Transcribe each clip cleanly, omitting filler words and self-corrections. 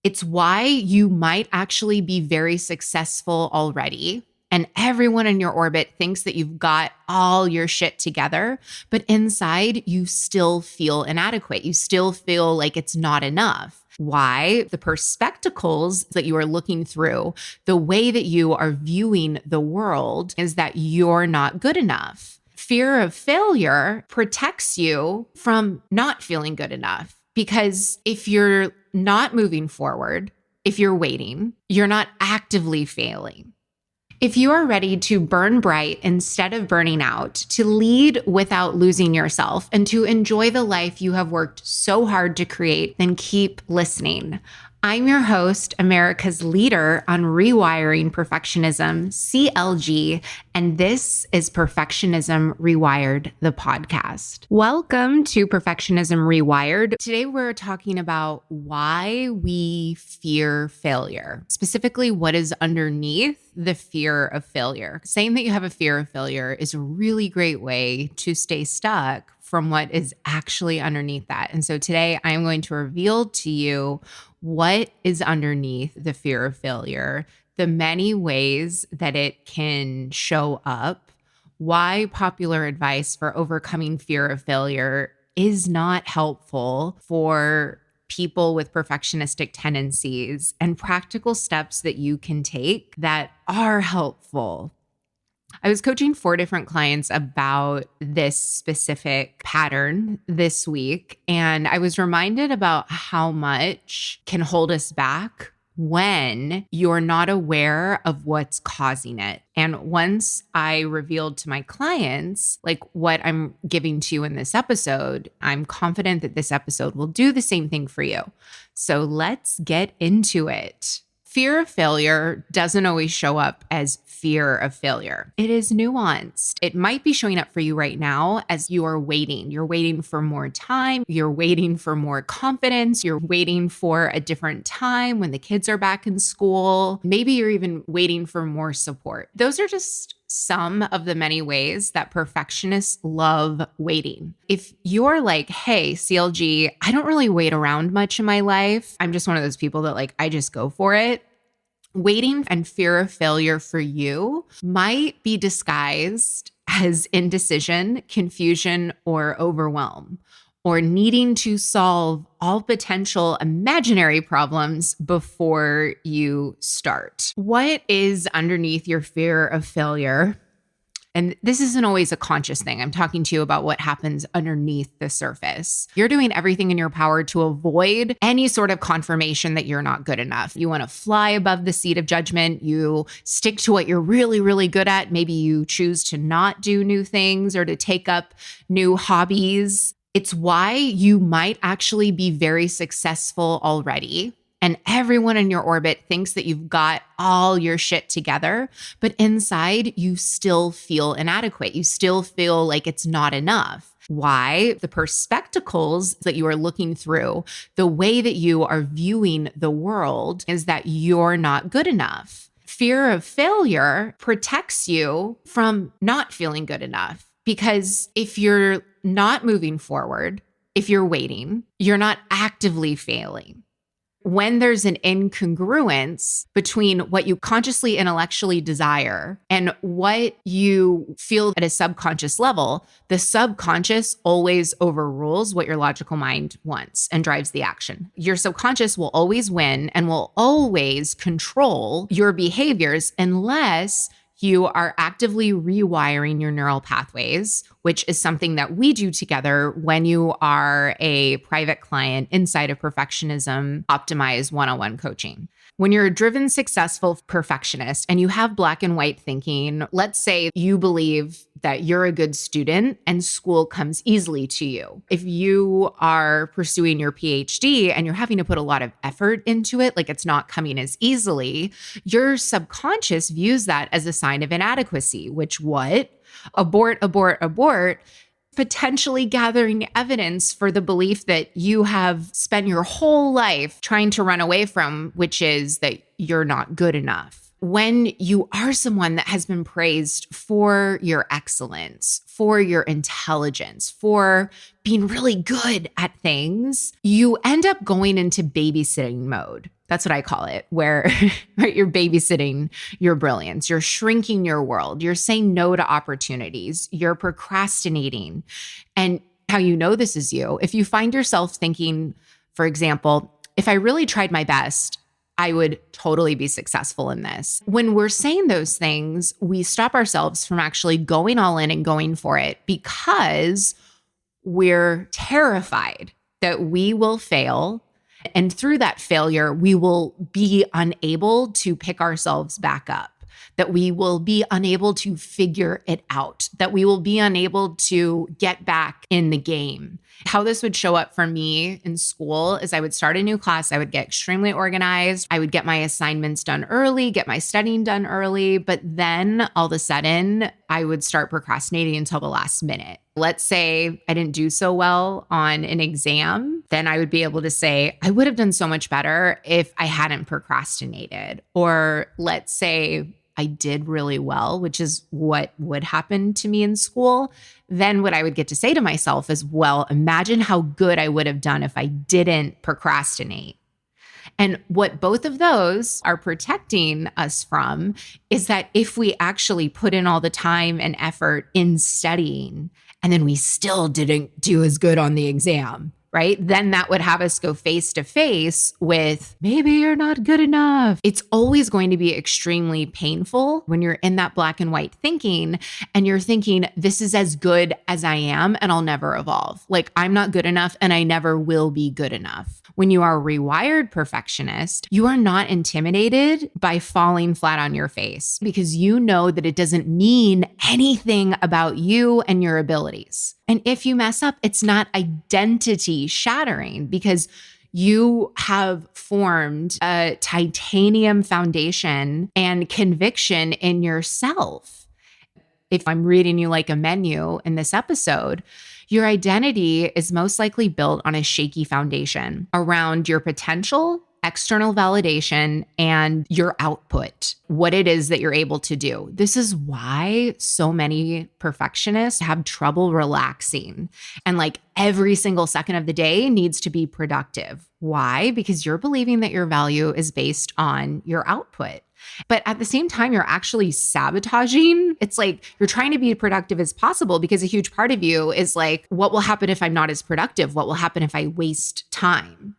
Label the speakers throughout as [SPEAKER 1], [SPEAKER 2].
[SPEAKER 1] It's why you might actually be very successful already. And everyone in your orbit thinks that you've got all your shit together, but inside you still feel inadequate. You still feel like it's not enough. Why? The perspectacles that you are looking through, the way that you are viewing the world is that you're not good enough. Fear of failure protects you from not feeling good enough, because if you're not moving forward, if you're waiting, you're not actively failing. If you are ready to burn bright instead of burning out, to lead without losing yourself, and to enjoy the life you have worked so hard to create, then keep listening. I'm your host, America's leader on rewiring perfectionism, CLG, and this is Perfectionism Rewired, the podcast. Welcome to Perfectionism Rewired. Today we're talking about why we fear failure, specifically what is underneath the fear of failure. Saying that you have a fear of failure is a really great way to stay stuck from what is actually underneath that. And so today I am going to reveal to you what is underneath the fear of failure, the many ways that it can show up, why popular advice for overcoming fear of failure is not helpful for people with perfectionistic tendencies, and practical steps that you can take that are helpful. I was coaching 4 different clients about this specific pattern this week, and I was reminded about how much can hold us back when you're not aware of what's causing it. And once I revealed to my clients, like what I'm giving to you in this episode, I'm confident that this episode will do the same thing for you. So let's get into it. Fear of failure doesn't always show up as fear of failure. It is nuanced. It might be showing up for you right now as you are waiting. You're waiting for more time. You're waiting for more confidence. You're waiting for a different time when the kids are back in school. Maybe you're even waiting for more support. Those are just some of the many ways that perfectionists love waiting. If you're like, hey, CLG, I don't really wait around much in my life. I'm just one of those people that I just go for it. Waiting and fear of failure for you might be disguised as indecision, confusion, or overwhelm, or needing to solve all potential imaginary problems before you start. What is underneath your fear of failure? And this isn't always a conscious thing. I'm talking to you about what happens underneath the surface. You're doing everything in your power to avoid any sort of confirmation that you're not good enough. You want to fly above the seat of judgment. You stick to what you're really, really good at. Maybe you choose to not do new things or to take up new hobbies. It's why you might actually be very successful already. And everyone in your orbit thinks that you've got all your shit together, but inside you still feel inadequate. You still feel like it's not enough. Why? The perspectacles that you are looking through, the way that you are viewing the world is that you're not good enough. Fear of failure protects you from not feeling good enough, because if you're not moving forward, if you're waiting, you're not actively failing. When there's an incongruence between what you consciously intellectually desire and what you feel at a subconscious level, the subconscious always overrules what your logical mind wants and drives the action. Your subconscious will always win and will always control your behaviors unless you are actively rewiring your neural pathways, which is something that we do together when you are a private client inside of Perfectionism Optimized one-on-one coaching. When you're a driven, successful perfectionist and you have black and white thinking, let's say you believe that you're a good student and school comes easily to you. If you are pursuing your PhD and you're having to put a lot of effort into it, like it's not coming as easily, your subconscious views that as a sign of inadequacy, which what? Abort, abort, abort. Potentially gathering evidence for the belief that you have spent your whole life trying to run away from, which is that you're not good enough. When you are someone that has been praised for your excellence, for your intelligence, for being really good at things, you end up going into babysitting mode. That's what I call it, where right, you're babysitting your brilliance. You're shrinking your world. You're saying no to opportunities. You're procrastinating. And how you know this is you, if you find yourself thinking, for example, if I really tried my best, I would totally be successful in this. When we're saying those things, we stop ourselves from actually going all in and going for it because we're terrified that we will fail. And through that failure, we will be unable to pick ourselves back up, that we will be unable to figure it out, that we will be unable to get back in the game. How this would show up for me in school is I would start a new class. I would get extremely organized. I would get my assignments done early, get my studying done early. But then all of a sudden, I would start procrastinating until the last minute. Let's say I didn't do so well on an exam, then I would be able to say, I would have done so much better if I hadn't procrastinated. Or let's say I did really well, which is what would happen to me in school. Then what I would get to say to myself is, well, imagine how good I would have done if I didn't procrastinate. And what both of those are protecting us from is that if we actually put in all the time and effort in studying, and then we still didn't do as good on the exam, right? Then that would have us go face to face with, maybe you're not good enough. It's always going to be extremely painful when you're in that black and white thinking and you're thinking, this is as good as I am and I'll never evolve. Like I'm not good enough and I never will be good enough. When you are a rewired perfectionist, you are not intimidated by falling flat on your face because you know that it doesn't mean anything about you and your abilities. And if you mess up, it's not identity shattering because you have formed a titanium foundation and conviction in yourself. If I'm reading you like a menu in this episode, your identity is most likely built on a shaky foundation around your potential, external validation, and your output, what it is that you're able to do. This is why so many perfectionists have trouble relaxing. And like every single second of the day needs to be productive. Why? Because you're believing that your value is based on your output. But at the same time, you're actually sabotaging. It's like you're trying to be productive as possible because a huge part of you is like, what will happen if I'm not as productive? What will happen if I waste time?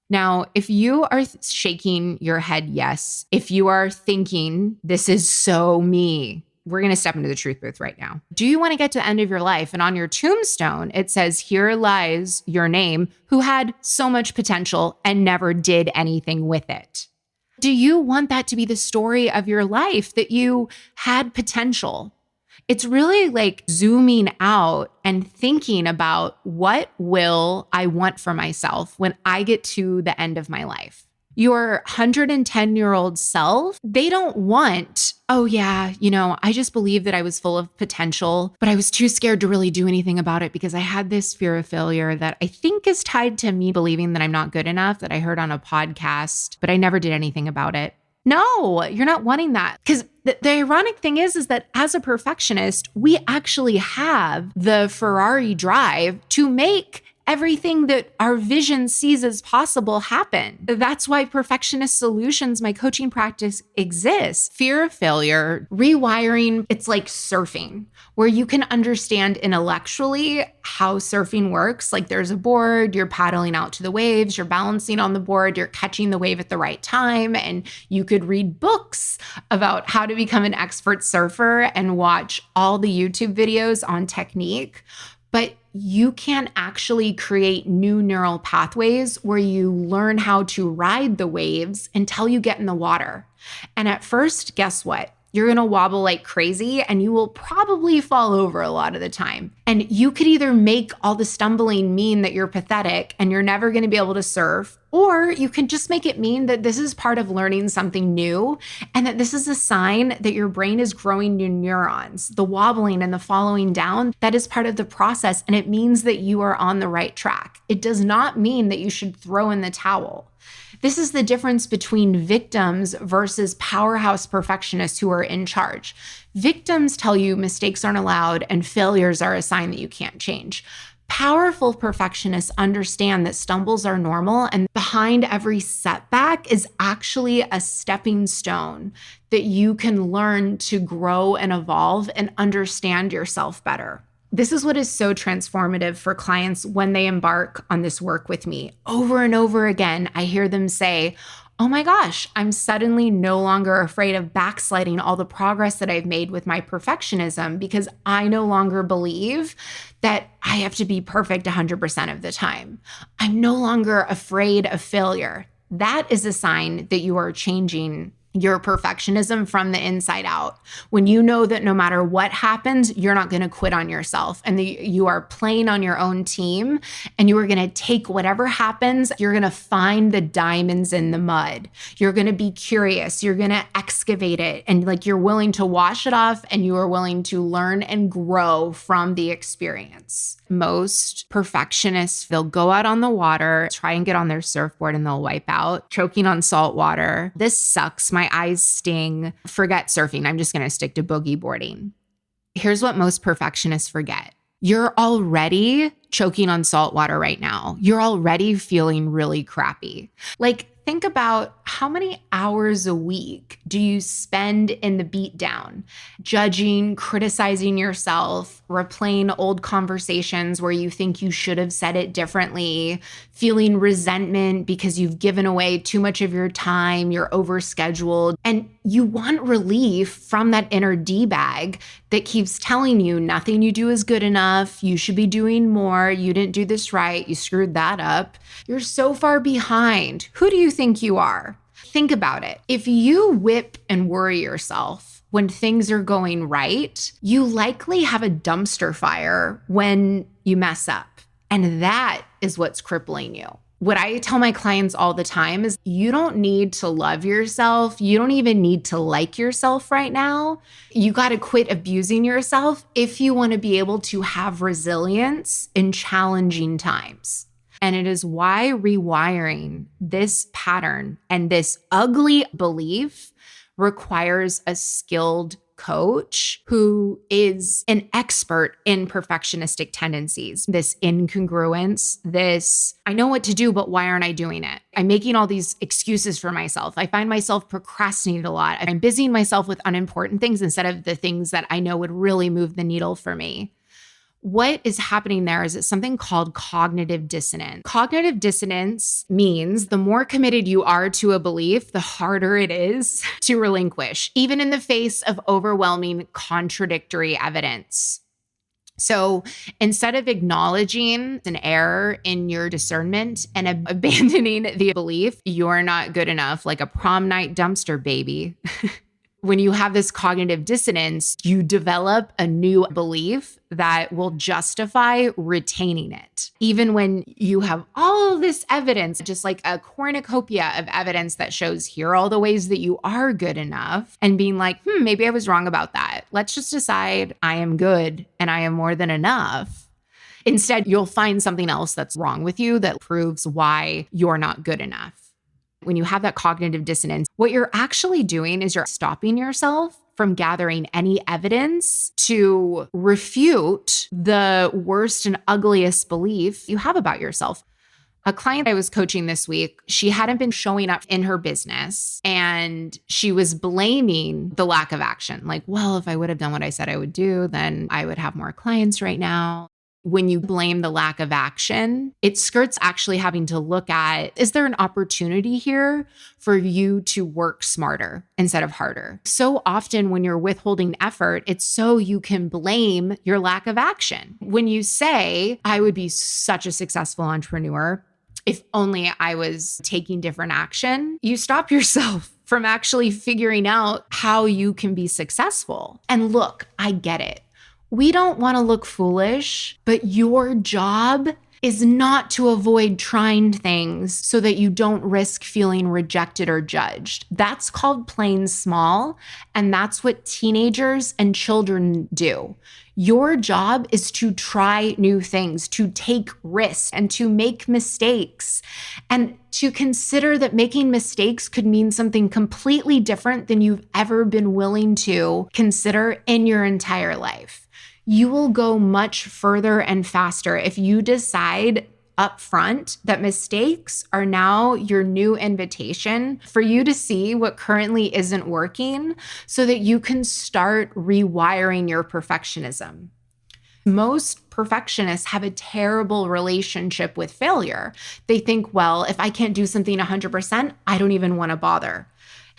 [SPEAKER 1] Now, if you are shaking your head yes, if you are thinking, this is so me, we're going to step into the truth booth right now. Do you want to get to the end of your life? And on your tombstone, it says, here lies your name, who had so much potential and never did anything with it. Do you want that to be the story of your life, that you had potential? It's really like zooming out and thinking about what will I want for myself when I get to the end of my life. Your 110-year-old self, they don't want, oh yeah, I just believe that I was full of potential, but I was too scared to really do anything about it because I had this fear of failure that I think is tied to me believing that I'm not good enough, that I heard on a podcast, but I never did anything about it. No, you're not wanting that. Because the ironic thing is that as a perfectionist, we actually have the Ferrari drive to make everything that our vision sees as possible happen. That's why Perfectionist Solutions, my coaching practice, exists. Fear of failure, rewiring, it's like surfing, where you can understand intellectually how surfing works. Like there's a board, you're paddling out to the waves, you're balancing on the board, you're catching the wave at the right time, and you could read books about how to become an expert surfer and watch all the YouTube videos on technique. But you can actually create new neural pathways where you learn how to ride the waves until you get in the water. And at first, guess what? You're going to wobble like crazy and you will probably fall over a lot of the time. And you could either make all the stumbling mean that you're pathetic and you're never going to be able to surf, or you can just make it mean that this is part of learning something new and that this is a sign that your brain is growing new neurons. The wobbling and the following down, that is part of the process, and it means that you are on the right track. It does not mean that you should throw in the towel. This is the difference between victims versus powerhouse perfectionists who are in charge. Victims tell you mistakes aren't allowed and failures are a sign that you can't change. Powerful perfectionists understand that stumbles are normal, and behind every setback is actually a stepping stone that you can learn to grow and evolve and understand yourself better. This is what is so transformative for clients when they embark on this work with me. Over and over again, I hear them say, oh my gosh, I'm suddenly no longer afraid of backsliding all the progress that I've made with my perfectionism because I no longer believe that I have to be perfect 100% of the time. I'm no longer afraid of failure. That is a sign that you are changing your perfectionism from the inside out. When you know that no matter what happens, you're not going to quit on yourself and you are playing on your own team and you are going to take whatever happens, you're going to find the diamonds in the mud. You're going to be curious. You're going to excavate it and you're willing to wash it off and you are willing to learn and grow from the experience. Most perfectionists, they'll go out on the water, try and get on their surfboard and they'll wipe out, choking on salt water. This sucks. My eyes sting. Forget surfing. I'm just going to stick to boogie boarding. Here's what most perfectionists forget. You're already choking on salt water right now. You're already feeling really crappy. Think about how many hours a week do you spend in the beatdown, judging, criticizing yourself, replaying old conversations where you think you should have said it differently, feeling resentment because you've given away too much of your time, you're overscheduled, and you want relief from that inner D-bag that keeps telling you nothing you do is good enough, you should be doing more, you didn't do this right, you screwed that up. You're so far behind. Who do you think you are? Think about it. If you whip and worry yourself when things are going right, you likely have a dumpster fire when you mess up. And that is what's crippling you. What I tell my clients all the time is you don't need to love yourself. You don't even need to like yourself right now. You got to quit abusing yourself if you want to be able to have resilience in challenging times. And it is why rewiring this pattern and this ugly belief requires a skilled coach who is an expert in perfectionistic tendencies, this incongruence, this, I know what to do, but why aren't I doing it? I'm making all these excuses for myself. I find myself procrastinating a lot. I'm busying myself with unimportant things instead of the things that I know would really move the needle for me. What is happening there is it's something called cognitive dissonance. Cognitive dissonance means the more committed you are to a belief, the harder it is to relinquish, even in the face of overwhelming contradictory evidence. So instead of acknowledging an error in your discernment and abandoning the belief, you're not good enough, like a prom night dumpster baby, when you have this cognitive dissonance, you develop a new belief that will justify retaining it. Even when you have all of this evidence, just like a cornucopia of evidence that shows here are all the ways that you are good enough, and being like, maybe I was wrong about that. Let's just decide I am good and I am more than enough. Instead, you'll find something else that's wrong with you that proves why you're not good enough. When you have that cognitive dissonance, what you're actually doing is you're stopping yourself from gathering any evidence to refute the worst and ugliest belief you have about yourself. A client I was coaching this week, she hadn't been showing up in her business and she was blaming the lack of action. Like, well, if I would have done what I said I would do, then I would have more clients right now. When you blame the lack of action, it skirts actually having to look at, is there an opportunity here for you to work smarter instead of harder? So often when you're withholding effort, it's so you can blame your lack of action. When you say, I would be such a successful entrepreneur if only I was taking different action, you stop yourself from actually figuring out how you can be successful. And look, I get it. We don't want to look foolish, but your job is not to avoid trying things so that you don't risk feeling rejected or judged. That's called playing small, and that's what teenagers and children do. Your job is to try new things, to take risks, and to make mistakes, and to consider that making mistakes could mean something completely different than you've ever been willing to consider in your entire life. you will go much further and faster if you decide upfront that mistakes are now your new invitation for you to see what currently isn't working so that you can start rewiring your perfectionism. Most perfectionists have a terrible relationship with failure. They think, well, if I can't do something 100%, I don't even want to bother.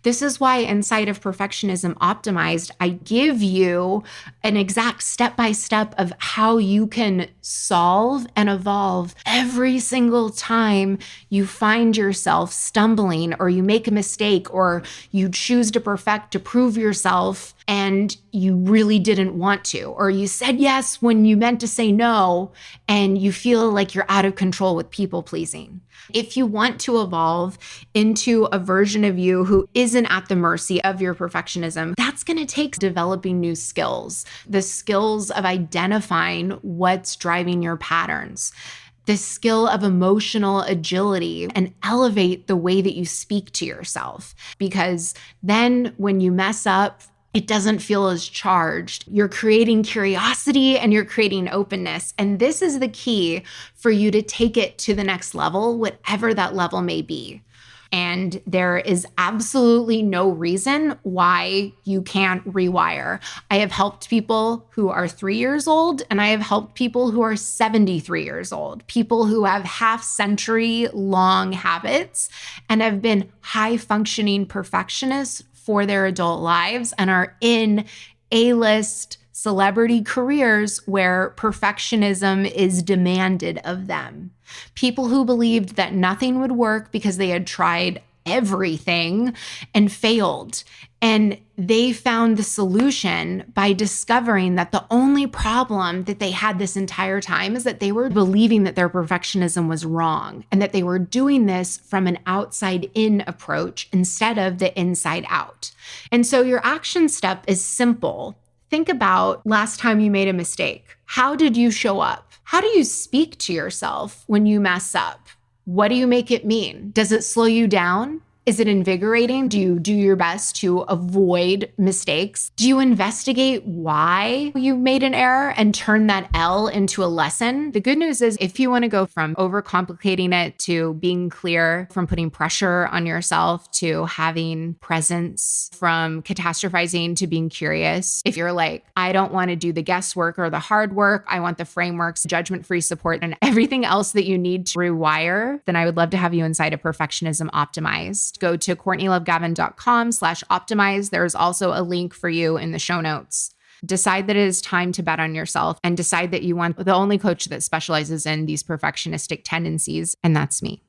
[SPEAKER 1] This is why inside of Perfectionism Optimized, I give you an exact step-by-step of how you can solve and evolve every single time you find yourself stumbling or you make a mistake or you choose to perfect to prove yourself and you really didn't want to, or you said yes when you meant to say no and you feel like you're out of control with people pleasing. If you want to evolve into a version of you who isn't at the mercy of your perfectionism, that's going to take developing new skills, the skills of identifying what's driving your patterns, the skill of emotional agility, and elevate the way that you speak to yourself. Because then when you mess up, it doesn't feel as charged. You're creating curiosity and you're creating openness. And this is the key for you to take it to the next level, whatever that level may be. And there is absolutely no reason why you can't rewire. I have helped people who are 3 years old, and I have helped people who are 73 years old, people who have half-century long habits and have been high-functioning perfectionists for their adult lives and are in A-list celebrity careers where perfectionism is demanded of them. People who believed that nothing would work because they had tried everything and failed. And they found the solution by discovering that the only problem that they had this entire time is that they were believing that their perfectionism was wrong and that they were doing this from an outside-in approach instead of the inside-out. And so your action step is simple. Think about last time you made a mistake. How did you show up? How do you speak to yourself when you mess up? What do you make it mean? Does it slow you down? Is it invigorating? Do you do your best to avoid mistakes? Do you investigate why you made an error and turn that L into a lesson? The good news is if you want to go from overcomplicating it to being clear, from putting pressure on yourself to having presence, from catastrophizing to being curious, if you're like, I don't want to do the guesswork or the hard work, I want the frameworks, judgment-free support, and everything else that you need to rewire, then I would love to have you inside of Perfectionism Optimized. Go to CourtneyLoveGavin.com/optimize. There's also a link for you in the show notes. Decide that it is time to bet on yourself and decide that you want the only coach that specializes in these perfectionistic tendencies, and that's me.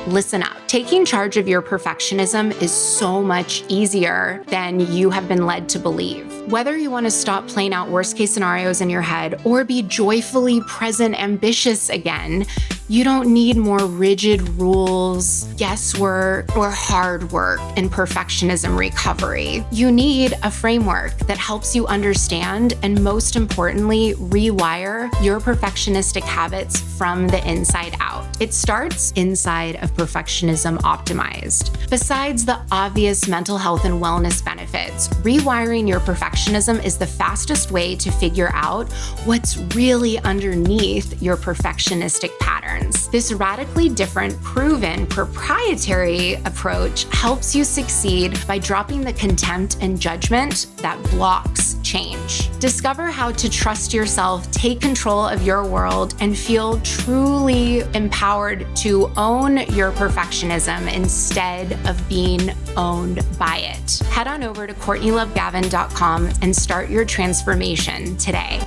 [SPEAKER 1] Listen up. Taking charge of your perfectionism is so much easier than you have been led to believe. Whether you want to stop playing out worst case scenarios in your head or be joyfully present, ambitious again, you don't need more rigid rules, guesswork, or hard work in perfectionism recovery. You need a framework that helps you understand and, most importantly, rewire your perfectionistic habits from the inside out. It starts inside of Perfectionism Optimized. Besides the obvious mental health and wellness benefits, rewiring your perfectionism is the fastest way to figure out what's really underneath your perfectionistic patterns. This radically different, proven, proprietary approach helps you succeed by dropping the contempt and judgment that blocks change. Discover how to trust yourself, take control of your world, and feel truly empowered to own your perfectionism instead of being owned by it. Head on over to CourtneyLoveGavin.com and start your transformation today.